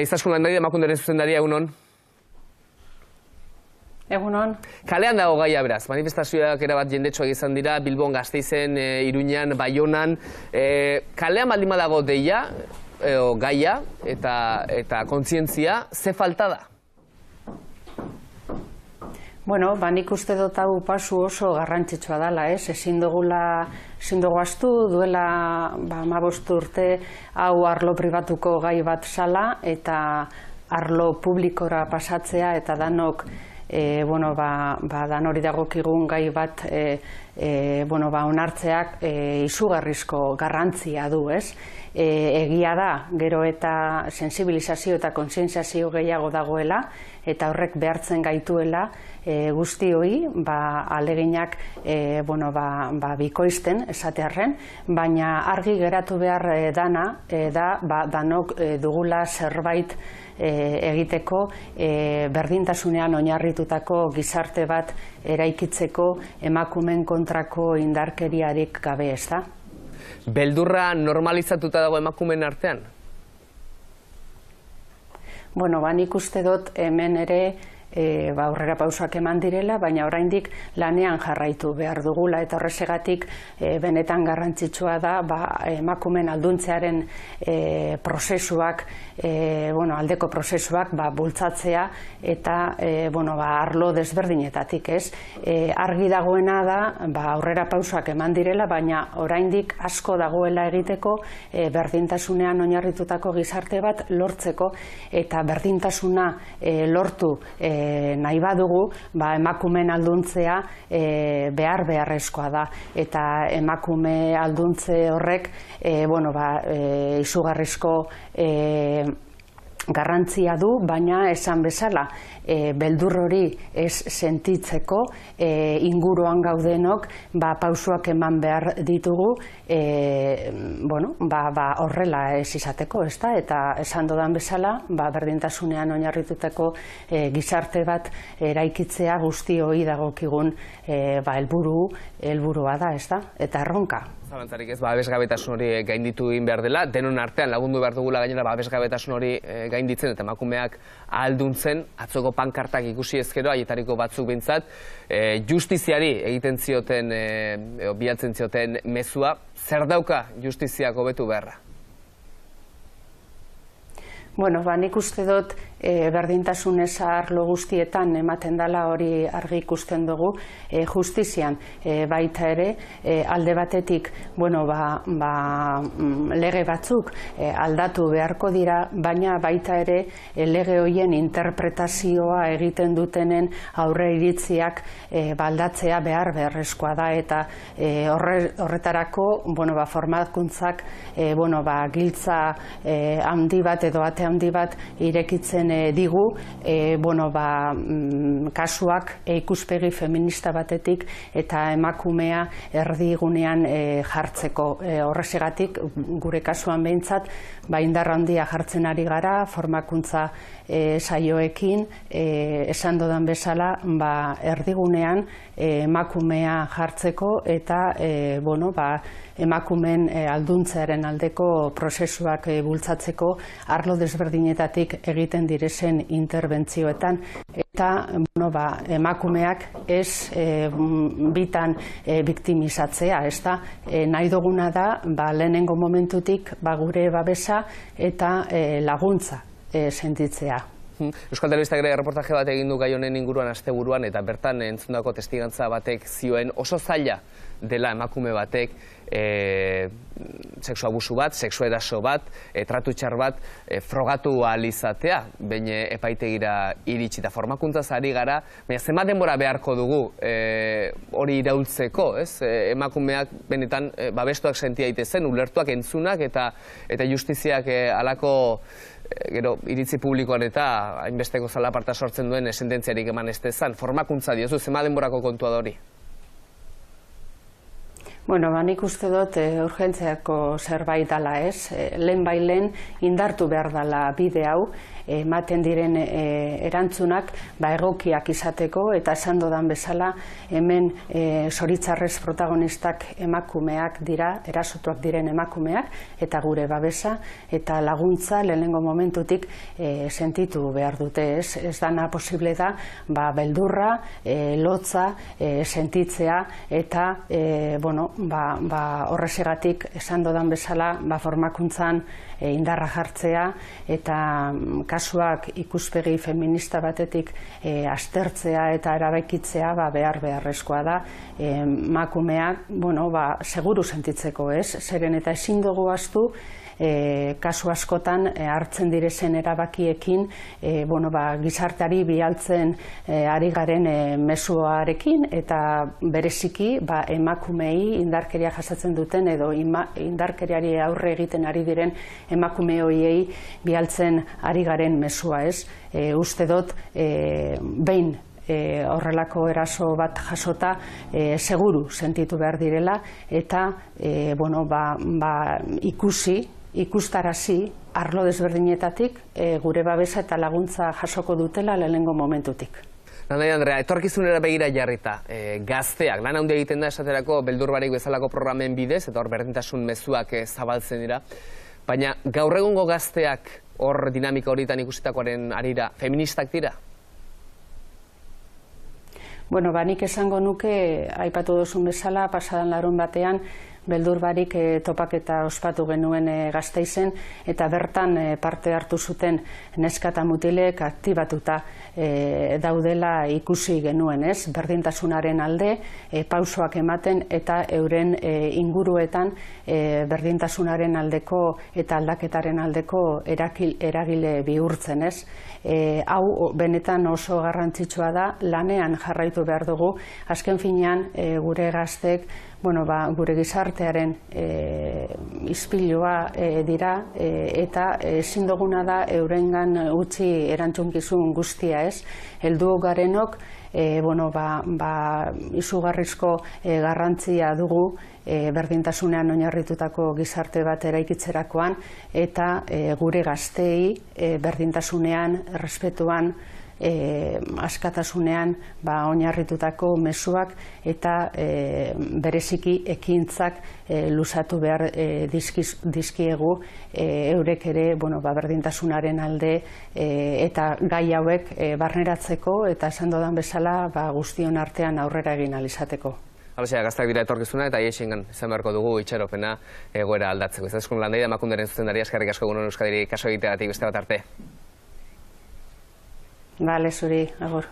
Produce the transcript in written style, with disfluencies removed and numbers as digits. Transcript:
Izaskun landari emakunderen zuzendaria, egunon? Egunon. Kalean dago gaia beraz, manifestazioak erabat jendetsuak izan dira, Bilbon, Gasteizen, Iruñan, Baionan. Kalean baldin badago deia, gaia eta kontzientzia, ze falta da? Bueno, nik uste dut hau pasu oso garrantzitsua dela, ezin dugu astu duela 15 urte hau arlo pribatuko gai bat zala eta arlo publikora pasatzea eta danok danori dagokigun gai bat onartzeak izugarrizko garrantzia du, ez? Egia da, gero eta sensibilizazio eta kontzientziazio gehiago dagoela eta horrek behartzen gaituela guztioi ahaleginak bikoizten esatearren, baina argi geratu behar dana da danok dugula zerbait egiteko berdintasunean oinarritutako gizarte bat eraikitzeko emakumeen kontrako indarkeriarik gabe, ez da? Beldurra normalizatuta dago emakumeen artean? Bueno, nik uste dut hemen ere aurrera pausoak eman direla, baina oraindik lanean jarraitu behar dugula eta horregatik benetan garrantzitsua da emakumeen alduntzearen prozesuak, aldeko prozesuak bultzatzea eta arlo desberdinetatik, ez? Argi dagoena da aurrera pausoak eman direla, baina oraindik asko dagoela egiteko berdintasunean oinarritutako gizarte bat lortzeko eta berdintasuna lortu nahi badugu, emakumeen alduntzea beharrezkoa da eta emakume alduntze horrek izugarrizko garrantzia du, baina esan bezala beldur hori ez sentitzeko inguruan gaudenok pausoak eman behar ditugu horrela ez izateko, ez da? Eta esan dodan bezala berdintasunean oinarritutako gizarte bat eraikitzea guztioi dagokigun helburua da, ez da? Eta erronka. Zalantzarik ez, babesgabetasun hori gainditu egin behar dela, denon artean lagundu behar dugula gainera babesgabetasun hori gainditzen eta emakumeak ahalduntzen, atzoko pankartak ikusi ezkero, haietariko batzuk behintzat, justiziari egiten zioten, bilatzen zioten mezua, zer dauka justiziak hobetu beharra? Bueno, nik uste dut berdintasun arlo guztietan ematen dela hori argi ikusten dugu justizian baita ere alde batetik lege batzuk aldatu beharko dira, baina baita ere lege horien interpretazioa egiten dutenen aurre iritziak aldatzea beharrezkoa da eta horretarako formakuntzak giltza handi bat edo ate handi bat irekitzen digu kasuak ikuspegi feminista batetik eta emakumea erdigunean jartzeko. Horregatik gure kasuan behintzat indar handia jartzen ari gara formakuntza saioekin, esan dodan bezala erdigunean emakumea jartzeko eta emakumeen alduntzearen aldeko prozesuak bultzatzeko arlo desberdinetatik egiten direzen interbentzioetan eta emakumeak ez bitan biktimizatzea, ez da? Nahi duguna da lehenengo momentutik gure babesa eta laguntza sentitzea. Euskal Telebistak ere reportaje bat egin du gai honen inguruan asteburuan eta bertan entzundako testigantza batek zioen oso zaila dela emakume batek sexu abusu bat, sexu eraso bat, tratu txar bat frogatu ahal izatea, behin epaitegira iritsi eta formakuntzaz ari gara, baina zenbat denbora beharko dugu hori iraultzeko, ez? Emakumeak benetan babestuak sentia daitezen, ulertuak, entzunak eta justiziak halako iritzi publikoan eta hainbesteko zalaparta sortzen duen sententziarik eman ez dezan, formakuntza diozu, zenbat denborako kontua da hori? Bueno, nik uste dut urgentziako zerbait dela ez. Lehen bailen indartu behar dela bide hau, ematen diren erantzunak egokiak izateko, eta esan dodan bezala hemen zoritzarrez protagonistak emakumeak dira, erasotuak diren emakumeak, eta gure babesa eta laguntza lehenengo momentutik sentitu behar dute ez. Ez dana posible da beldurra, lotza sentitzea, eta horrezegatik esan dodan bezala formakuntzan indarra jartzea, eta kasuak ikuspegi feminista batetik aztertzea eta erabakitzea beharrezkoa da emakumeak seguru sentitzeko ez, zeren eta ezin dugu ahaztu kasu askotan hartzen direzen erabakiekin gizarteari bialtzen ari garen mezuarekin, eta bereziki emakumeei indarkeria jasatzen duten edo indarkeriari aurre egiten ari diren emakume horiei bialtzen ari garen mezua ez. Uste dut behin horrelako eraso bat jasota seguru sentitu behar direla, eta ikustarazi arlo desberdinetatik gure babesa eta laguntza jasoko dutela lehenengo momentutik. Landai Andrea, etorkizunera begira jarrita, gazteak, lan handia egiten da esaterako beldur barik bezalako programen bidez, eta hor berdintasun mezuak zabaltzen dira, baina gaur egungo gazteak hor dinamika horietan ikusitakoaren arira feministak dira? Nik esango nuke, aipatu duzun bezala, pasadan larunbatean, beldur barik topaketa ospatu genuen Gasteizen, eta bertan parte hartu zuten neska eta mutilek aktibatuta daudela ikusi genuen ez, berdintasunaren alde, pausoak ematen, eta euren inguruetan berdintasunaren aldeko eta aldaketaren aldeko eragile bihurtzen ez. Hau benetan oso garrantzitsua da, lanean jarraitu behar dugu, azken finean gure gaztek gure gizartearen ispilua dira, eta ezin duguna da eurengan utzi erantzunkizun guztia ez. Heldu garenok izugarrizko garrantzia dugu berdintasunean oinarritutako gizarte bat eraikitzerakoan, eta gure gazteei berdintasunean, errespetuan, askatasunean oinarritutako mezuak eta bereziki ekintzak luzatu behar dizkiegu eurek ere berdintasunaren alde eta gai hauek barneratzeko, eta esan dodan bezala guztion artean aurrera egin ahal izateko. Halaxe, gaztak dira etorkizuna, eta hiexengan izan beharko dugu itxaropena egoera aldatzeko. Ez eskun Landai Emakunderen zuzendari, eskerrik asko egunon Euskadiri kaso egiteagatik beste bat arte. Bale, zuri, agur.